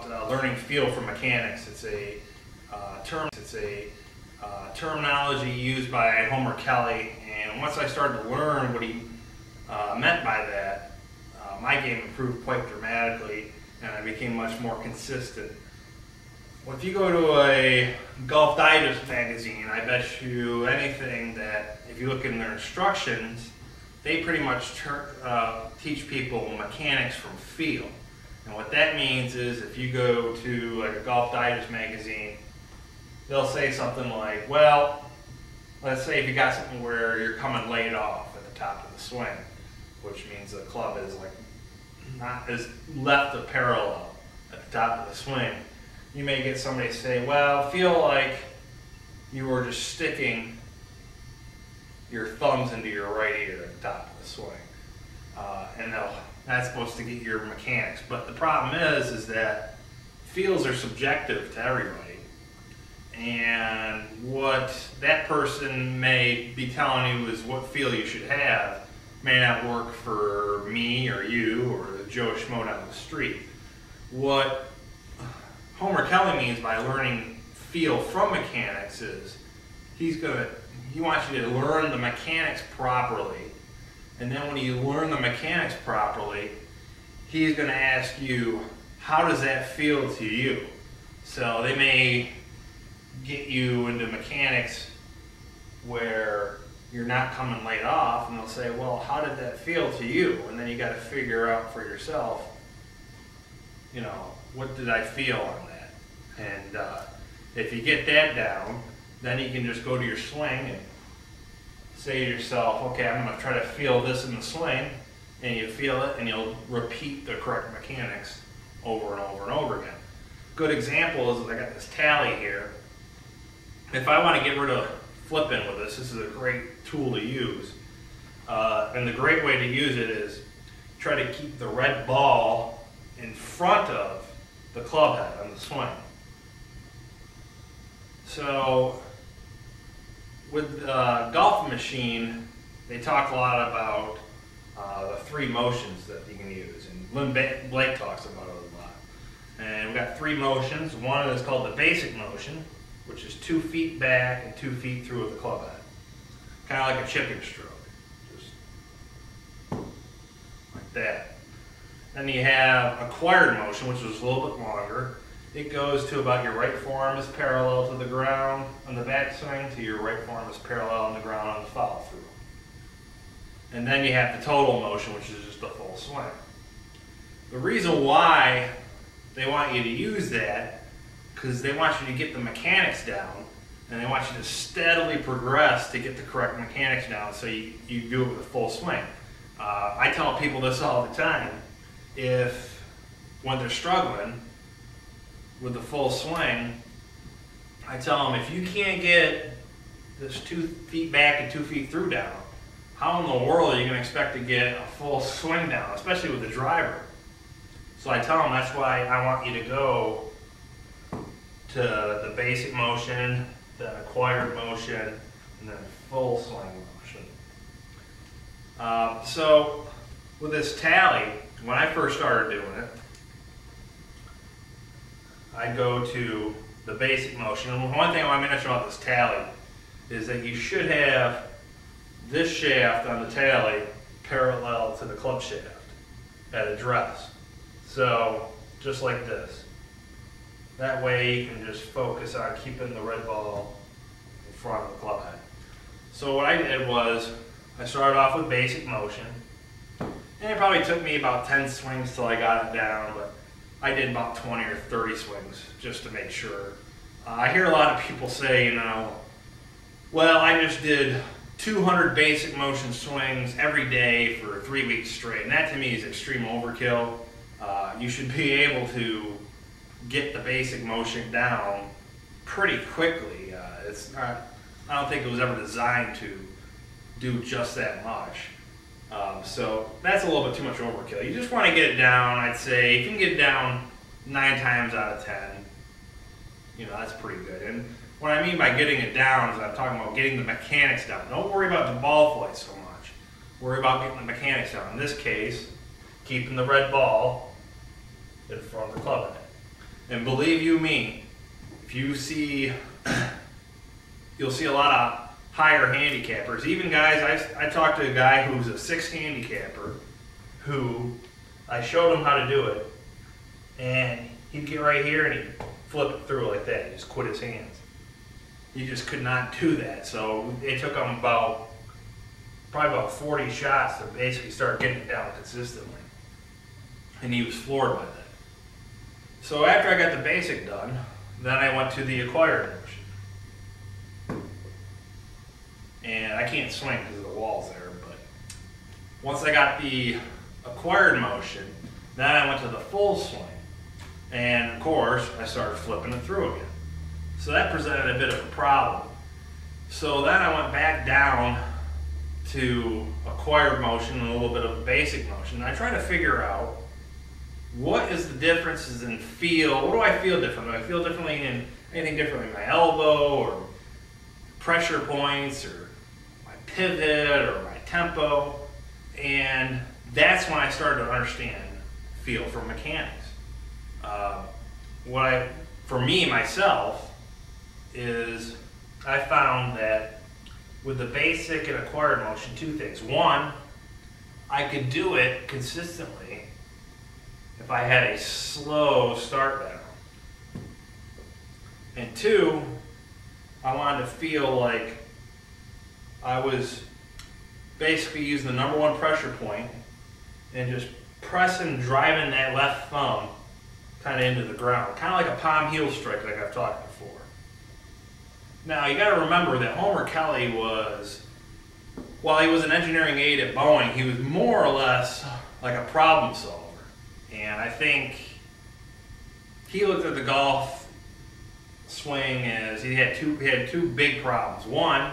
learning feel for mechanics. It's a terminology used by Homer Kelly, and once I started to learn what he meant by that, my game improved quite dramatically, and I became much more consistent. Well, if you go to a Golf Digest magazine, I bet you anything that if you look in their instructions, they pretty much teach people mechanics from feel. And what that means is if you go to like a Golf Digest magazine, they'll say something like, well, let's say if you got something where you're coming laid off at the top of the swing, which means the club is like not as left of parallel at the top of the swing, you may get somebody say, well, feel like you were just sticking your thumbs into your right ear at the top of the swing. And that's supposed to get your mechanics. But the problem is that feels are subjective to everybody. And what that person may be telling you is what feel you should have may not work for me or you or Joe Schmo down the street. What Homer Kelly means by learning feel from mechanics is he wants you to learn the mechanics properly, and then when you learn the mechanics properly, he's going to ask you, how does that feel to you? So they may get you into mechanics where you're not coming laid off, and they'll say, well, how did that feel to you? And then you got to figure out for yourself, you know, what did I feel on that? And if you get that down, then you can just go to your swing and say to yourself, okay, I'm going to try to feel this in the swing, and you feel it, and you'll repeat the correct mechanics over and over and over again. Good example is I got this tally here. If I want to get rid of flipping with this is a great tool to use. And the great way to use it is try to keep the red ball in front of the club head on the swing. So with Golf Machine, they talk a lot about the three motions that you can use, and Lynn Blake talks about it a lot. And we've got three motions. One is called the basic motion, which is 2 feet back and 2 feet through with the club head. Kind of like a chipping stroke, just like that. Then you have acquired motion, which is a little bit longer. It goes to about your right forearm is parallel to the ground on the backswing, to your right forearm is parallel on the ground on the follow through. And then you have the total motion, which is just a full swing. The reason why they want you to use that, because they want you to get the mechanics down, and they want you to steadily progress to get the correct mechanics down so you do it with a full swing. I tell people this all the time. When they're struggling with the full swing, I tell them, if you can't get this 2 feet back and 2 feet through down, how in the world are you going to expect to get a full swing down, especially with the driver? So I tell them that's why I want you to go to the basic motion, the acquired motion, and then full swing motion. So with this tally, when I first started doing it, I go to the basic motion. And one thing I want to mention about this tally is that you should have this shaft on the tally parallel to the club shaft at address. So just like this. That way you can just focus on keeping the red ball in front of the club head. So what I did was I started off with basic motion, and it probably took me about 10 swings till I got it down, but I did about 20 or 30 swings just to make sure. I hear a lot of people say, you know, well, I just did 200 basic motion swings every day for 3 weeks straight, and that to me is extreme overkill. You should be able to get the basic motion down pretty quickly. I don't think it was ever designed to do just that much. So that's a little bit too much overkill. You just want to get it down, I'd say, if you can get it down 9 times out of 10, you know, that's pretty good. And what I mean by getting it down is I'm talking about getting the mechanics down. Don't worry about the ball flight so much. Worry about getting the mechanics down. In this case, keeping the red ball in front of the club head. And believe you me, if you see, you'll see a lot of higher handicappers. Even guys, I talked to a guy who's a 6 handicapper who I showed him how to do it, and he'd get right here and he'd flip it through like that. He just quit his hands. He just could not do that. So it took him probably about 40 shots to basically start getting it down consistently. And he was floored by that. So after I got the basic done, then I went to the acquired motion. And I can't swing because of the walls there, but once I got the acquired motion, then I went to the full swing. And of course, I started flipping it through again. So that presented a bit of a problem. So then I went back down to acquired motion and a little bit of basic motion. And I tried to figure out what is the differences in feel. What do I feel differently? Do I feel differently in anything differently in my elbow or pressure points or my pivot or my tempo? And that's when I started to understand feel for mechanics. For me, myself, is I found that with the basic and acquired motion, 2 things. One, I could do it consistently if I had a slow start down. And 2, I wanted to feel like I was basically using the number 1 pressure point and just pressing, driving that left thumb kind of into the ground. Kind of like a palm heel strike like I've talked before. Now you got to remember that Homer Kelly was, while he was an engineering aide at Boeing, he was more or less like a problem solver. And I think he looked at the golf swing as he had two big problems. One,